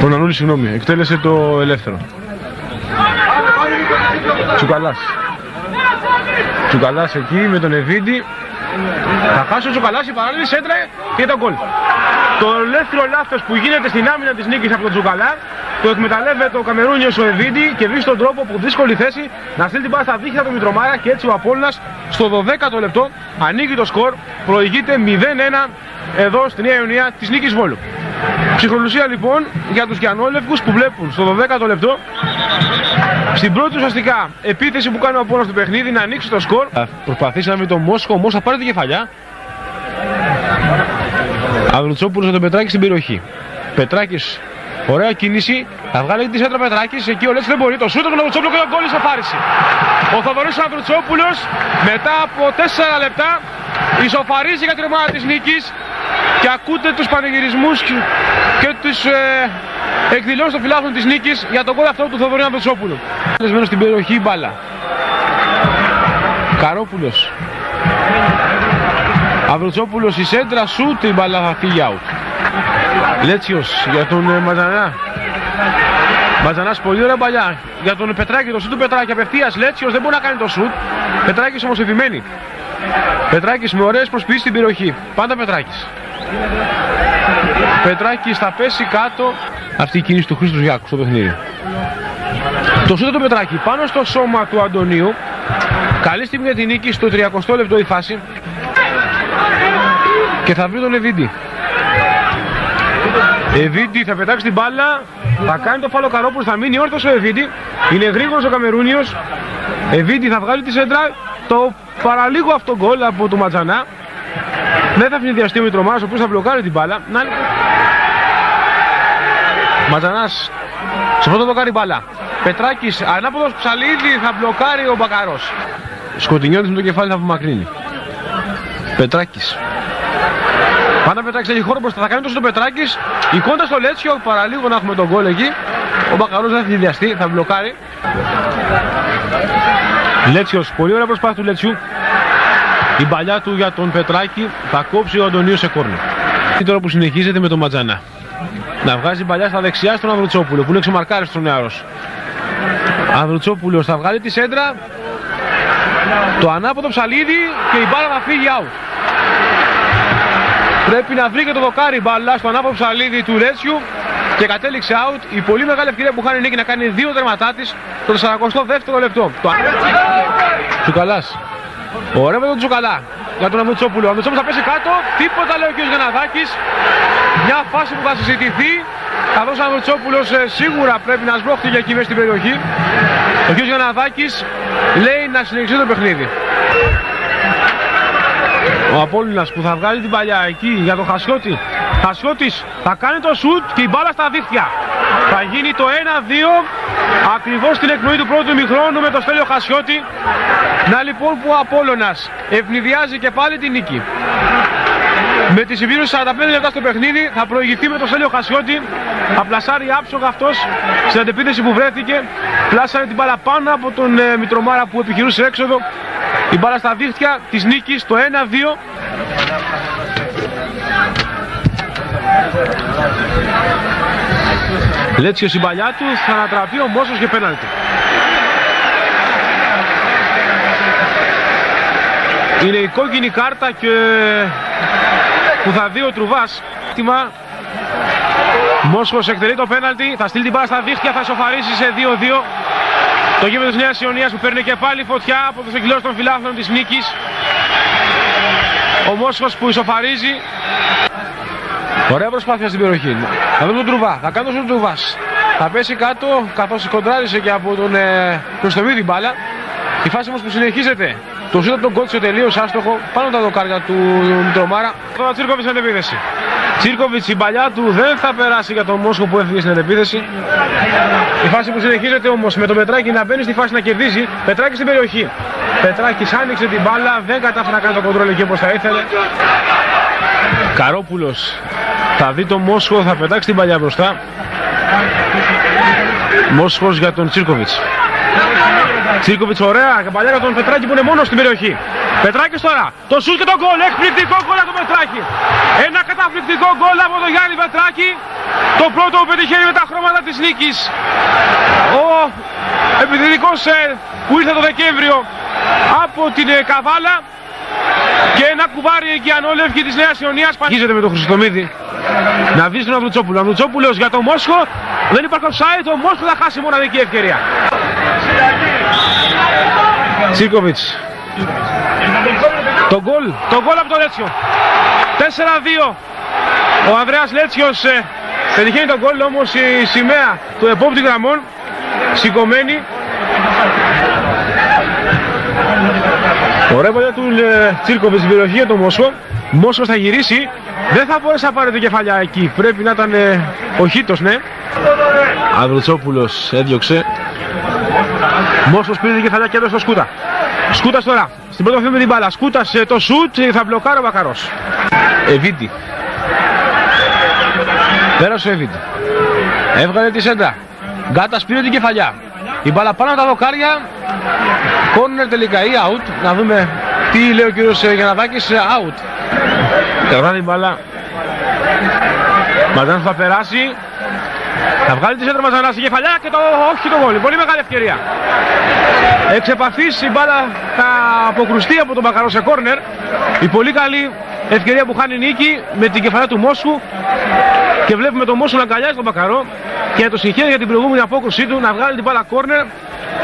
Ο Νανούλης, συγγνώμη, εκτέλεσε το ελεύθερο. Τσουκαλάς εκεί με τον Εβίντη. Θα χάσει ο Τσουκαλάς, η παράλληλη σέντρα και το γκολ. Το ελεύθερο λάθος που γίνεται στην άμυνα της νίκης από τον Τσουκαλά το εκμεταλλεύεται ο Καμερούνιος ο Εβίντη και βρίσκει τον τρόπο από δύσκολη θέση να στείλει την μπάλα στα δίχτυα του Μητρομάρα και έτσι ο Απόλλωνας στο 12ο λεπτό ανοίγει το σκορ, προηγείται 0-1 εδώ στη Νέα Ιωνία της νίκης Βόλου. Ψυχρολουσία λοιπόν για τους Γιαννόλευκους που βλέπουν στο 12ο λεπτό στην πρώτη ουσιαστικά επίθεση που κάνει ο Απόλλωνας στο παιχνίδι να ανοίξει το σκορ. Προσπαθήσει να βρει τον Μόσχο, ο Μόσχο θα πάρει την κεφαλιά. Αβρουτσόπουλος με τον Πετράκη στην περιοχή. Πετράκης, ωραία κίνηση, θα βγάλει τη σέντρα Πετράκης, εκεί ο Λέτσης δεν μπορεί, το σούτο του Αβρουτσόπουλου και τον γκολ ισοφάριση. Ο Θοδωρής Αβρουτσόπουλος μετά από 4 λεπτά ισοφαρίζει για την ομάδα της νίκης και ακούτε τους πανηγυρισμούς και τους εκδηλώσεις των φιλάθλων της νίκης για τον γκολ αυτό του Θοδωρή Αβρουτσόπουλου. Λεσμένο στην περιοχή η μπάλα. Καρόπουλος. Αβρουτσόπουλος η σέντρα, σούτ, η μπάλα θα φύγει out. Λέτσιος για τον Ματζανά. Ματζανάς πολύ ωραία μπαλιά για τον Πετράκη, το σούτ του Πετράκη απευθείας. Λέτσιος δεν μπορεί να κάνει το σούτ. Πετράκης όμως επιμένει. Πετράκης με ωραίες προσποιήσεις στην περιοχή. Πάντα Πετράκης. Πετράκης θα πέσει κάτω. Αυτή η κίνηση του Χρήστου Γιάκου στο παιχνίδι. Το σούτ του Πετράκη πάνω στο σώμα του Αντωνίου. Καλή στιγμή για την νίκη στο 30ο λεπτό η φάση. Και θα βρει τον Εβίντη. Εβίντη θα πετάξει την μπάλα. Θα κάνει το φάλο Καρόπουλος, θα μείνει όρθιος ο Εβίντη. Είναι γρήγορος ο Καμερούνιος. Εβίντη θα βγάλει τη σέντρα. Το παραλίγο αυτό γκολ από τον Ματζανά. Δεν θα ευνηδιαστεί ο Μητρομάρας, ο οποίος θα μπλοκάρει την μπάλα. Ματζανάς σε αυτό το μπλοκάρει μπάλα. Πετράκης, ανάποδος Ψαλίδη, θα μπλοκάρει ο Μπακαρός. Σκοτεινιώτης με το κεφάλι θα απομακρύνει. Πετράκης. Πάντα Πετράκης έχει χώρο μπροστά, θα κάνει τόσο το Πετράκης. Η κόντα στο Λέτσιο, παραλίγο να έχουμε τον γκολ εκεί. Ο Μπακαρός δεν θα ευνηδιαστεί, θα μπλοκάρει. Λέτσιος, πολύ ωραία προσπάθεια του Λέτσιου. Η παλιά του για τον Πετράκη θα κόψει ο Αντωνίου σε κόρνο. Τώρα που συνεχίζεται με τον Ματζανά. Να βγάζει παλιά στα δεξιά στον Αβρουτσόπουλο που είναι ξεμαρκάριστος ο νεαρός. Αβρουτσόπουλος θα βγάλει τη σέντρα. Το ανάποδο Ψαλίδι και η μπάλα θα φύγει out. Πρέπει να βρει και το δοκάρι μπάλα στο ανάποδο Ψαλίδι του Λέτσιου και κατέληξε out. Η πολύ μεγάλη ευκαιρία που χάνει η νίκη να κάνει 2 τερματά της το 42ο λεπτό. Τσουκαλάς. Ωραία με τον Τσουκαλά για τον Αβρουτσόπουλο. Ο Αβρουτσόπουλος θα πέσει κάτω. Τίποτα λέει ο κ. Γιανναδάκης. Μια φάση που θα συζητηθεί. Καθώς ο Αβρουτσόπουλος σίγουρα πρέπει να σμπρώχτηκε εκεί μέσα στην περιοχή. Ο κ. Γιανναδάκης λέει να συνεχίσει το παιχνίδι. Ο Απόλλωνας που θα βγάλει την παλιά εκεί για τον Χασιώτη. Χασιώτης θα κάνει το σουτ και η μπάλα στα δίχτυα. Θα γίνει το 1-2 ακριβώς στην εκπνοή του πρώτου ημιχρόνου με το Στέλιο Χασιώτη. Να λοιπόν που ο Απόλλωνας ευνηδιάζει και πάλι την νίκη. Με τη συμπλήρωση 45 λεπτά στο παιχνίδι θα προηγηθεί με το Στέλιο Χασιώτη. Θα πλασάρει άψογα αυτός στην αντεπίθεση που βρέθηκε. Πλάσαρε την μπάλα πάνω από τον Μητρομάρα που επιχειρούσε έξοδο. Η μπάλα στα δίχτυα της νίκης το 1-2. Λέτσιος η παλιά του, θα ανατραπεί ο Μόσος και πέναλτι. Είναι η κόκκινη κάρτα και που θα δει ο Τρουβάς. Μόσχος εκτελεί το πέναλτι, θα στείλει την μπάλα στα δίχτυα, θα ισοφαρίσει σε 2-2. Το γήπεδο της Νέας Ιωνίας που παίρνει και πάλι φωτιά από τους εκδηλώσεις των φιλάθλων της νίκης. Ο Μόσχος που ισοφαρίζει. Ωραία προσπάθεια στην περιοχή. Θα δούμε τον Τρουβά, θα κάνει τον Τρουβάς. Θα πέσει κάτω καθώς κοντράρισε και από τον Χρυστομίδη μπάλα. Η φάση όμως που συνεχίζεται. Το σούτ από τον Κότσιο τελείως άστοχο πάνω τα δοκάρια του Μητρομάρα. Τώρα Τσίρκοβιτς στην επίθεση. Τσίρκοβιτς η παλιά του δεν θα περάσει για τον Μόσχο που έφυγε στην επίθεση. Η φάση που συνεχίζεται όμως με τον Πετράκη να μπαίνει στη φάση να κερδίζει. Πετράκη στην περιοχή. Πετράκης άνοιξε την μπάλα, δεν κατάφερε να κάνει το κοντρόλ εκεί όπως θα ήθελε. Καρόπουλος θα δει τον Μόσχο, θα πετάξει την παλιά μπροστά. Μόσχος για τον Τσίρκοβιτς. Τσίρκοβιτς ωραία, παλιά για τον Πετράκη που είναι μόνος στην περιοχή. Πετράκης τώρα, το σούτ και το γκολ, εκπληκτικό γκολ από τον Πετράκη. Ένα καταπληκτικό γκολ από τον Γιάννη Πετράκη. Το πρώτο που πετυχαίνει με τα χρώματα της νίκης ο επιθετικός που ήρθε το Δεκέμβριο από την Καβάλα. Και ένα κουβάρι εκεί ανόλευκη της Νέας Ιωνίας. Παγίζεται με τον Χρυσοτομίδη να βρει τον Ανδρουτσόπουλο. Ανδρουτσόπουλος για τον Μόσχο. Δεν υπάρχει offside. Ο Μόσχο θα χάσει μοναδική ευκαιρία. Τσίρκοβιτς. Το γκολ από το Λέτσιο. 4-2. Ο Ανδρέας Λέτσιος πετυχαίνει τον γκολ, όμως η σημαία του επόπτη γραμμών σηκωμένη. Ωραία παλιά του Τσίρκοβιτς στην περιοχή για τον Μόσχο. Μόσχος θα γυρίσει. Δεν θα μπορέσει να πάρει την κεφαλιά εκεί. Πρέπει να ήταν ο Χίτος, ναι. Ανδρουτσόπουλος έδιωξε. Μόσχος πήρε την κεφαλιά και έδωσε στο Σκούτα. Σκούτας τώρα. Στην πρώτη αυτή με την μπάλα. Σκούτας το σουτ. Θα μπλοκάρει ο Μπακαρός. Εβίτη. Πέρασε ο Εβίτη. Έβγαλε τη σέντρα. Γκάτας πήρε την κεφαλιά. Η μπάλα πάνω από τα δοκάρια. Κόρνερ τελικά ή out. Να δούμε τι λέει ο κύριος Γιανναδάκης. Out. Καβρά την μπάλα. Μαζάνος θα περάσει. Θα βγάλει τη σέντρα Μαζανά στην κεφαλιά και το όχι το γκολ. Πολύ μεγάλη ευκαιρία. Εξ επαφής η μπάλα θα αποκρουστεί από τον Μπακαρό σε κόρνερ. Η πολύ καλή ευκαιρία που χάνει νίκη με την κεφαλιά του Μόσχου. Και βλέπουμε τον Μόσχου να αγκαλιάζει τον Μπακαρό και να το συγχαίρει για την προηγούμενη απόκρουσή του να βγάλει την μπάλα κόρνερ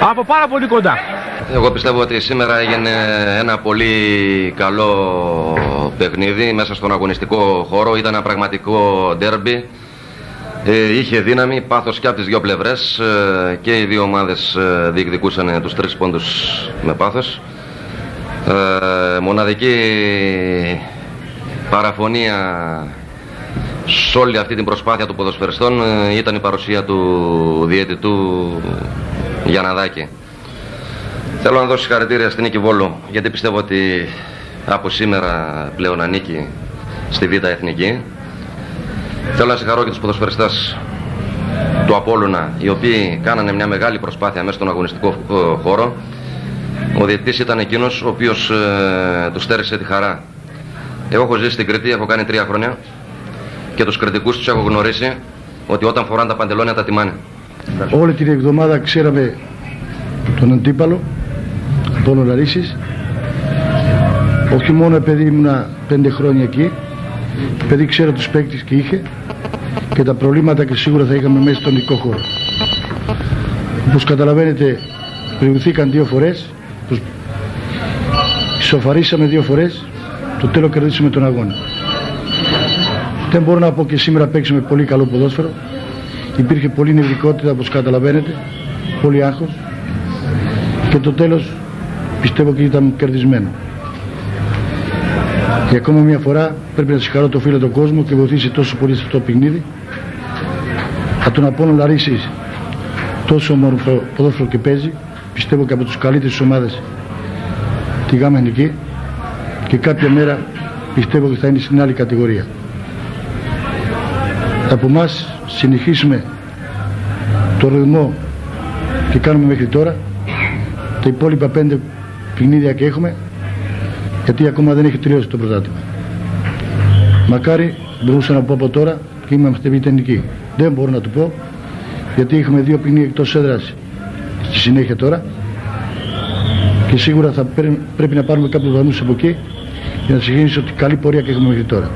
από πάρα πολύ κοντά. Εγώ πιστεύω ότι σήμερα έγινε ένα πολύ καλό παιχνίδι μέσα στον αγωνιστικό χώρο. Ήταν ένα πραγματικό ντέρμπι. Είχε δύναμη, πάθος και από τις δύο πλευρές και οι δύο ομάδες διεκδικούσαν τους 3 πόντους με πάθος. Μοναδική παραφωνία σε όλη αυτή την προσπάθεια των ποδοσφαιριστών ήταν η παρουσία του διαιτητού Γιανναδάκη. Θέλω να δώσω συγχαρητήρια στην Νίκη Βόλου, γιατί πιστεύω ότι από σήμερα πλέον ανήκει στη Β' Εθνική. Θέλω να συγχαρώ και τους ποδοσφαιριστές του Απόλλωνα, οι οποίοι κάνανε μια μεγάλη προσπάθεια μέσα στον αγωνιστικό χώρο. Ο διαιτητής ήταν εκείνος ο οποίος τους στέρισε τη χαρά. Εγώ έχω ζήσει στην Κρήτη, έχω κάνει 3 χρόνια και τους κριτικούς τους έχω γνωρίσει ότι όταν φοράνε τα παντελόνια τα τιμάνε. Όλη την εβδομάδα ξέραμε τον αντίπαλο, τον Λαρίσης. Όχι μόνο επειδή ήμουνα 5 χρόνια εκεί, επειδή ξέρω τους παίκτες και είχε και τα προβλήματα και σίγουρα θα είχαμε μέσα στον δικό χώρο. Όπως καταλαβαίνετε, προηγηθήκαν 2 φορές, ισοφαρίσαμε 2 φορές, το τέλος κερδίσαμε τον αγώνα. Δεν μπορώ να πω και σήμερα παίξαμε πολύ καλό ποδόσφαιρο. Υπήρχε πολλή νευρικότητα, όπως καταλαβαίνετε, πολύ άγχος και το τέλος πιστεύω και ήταν κερδισμένο. Και ακόμα μια φορά πρέπει να συγχαρώ το φίλο τον κόσμο και βοηθήσει τόσο πολύ σε αυτό το παιχνίδι. Θα τον Απόλλωνα Λαρίσης τόσο όμορφο ποδόσφαιρο και παίζει, πιστεύω και από τους καλύτερες ομάδες τη Γ' Εθνική και κάποια μέρα πιστεύω ότι θα είναι στην άλλη κατηγορία. Από εμάς συνεχίσουμε το ρυθμό και κάνουμε μέχρι τώρα. Τα υπόλοιπα 5 παιχνίδια και έχουμε, γιατί ακόμα δεν έχει τελειώσει το πρωτάθλημα. Μακάρι μπορούσα να πω από τώρα και είμαστε Β' Εθνική. Δεν μπορώ να το πω, γιατί έχουμε 2 παιχνίδια εκτός έδρας στη συνέχεια τώρα και σίγουρα θα πρέπει να πάρουμε κάποιους βαθμούς από εκεί για να συγχύσω ότι καλή πορεία και έχουμε μέχρι τώρα.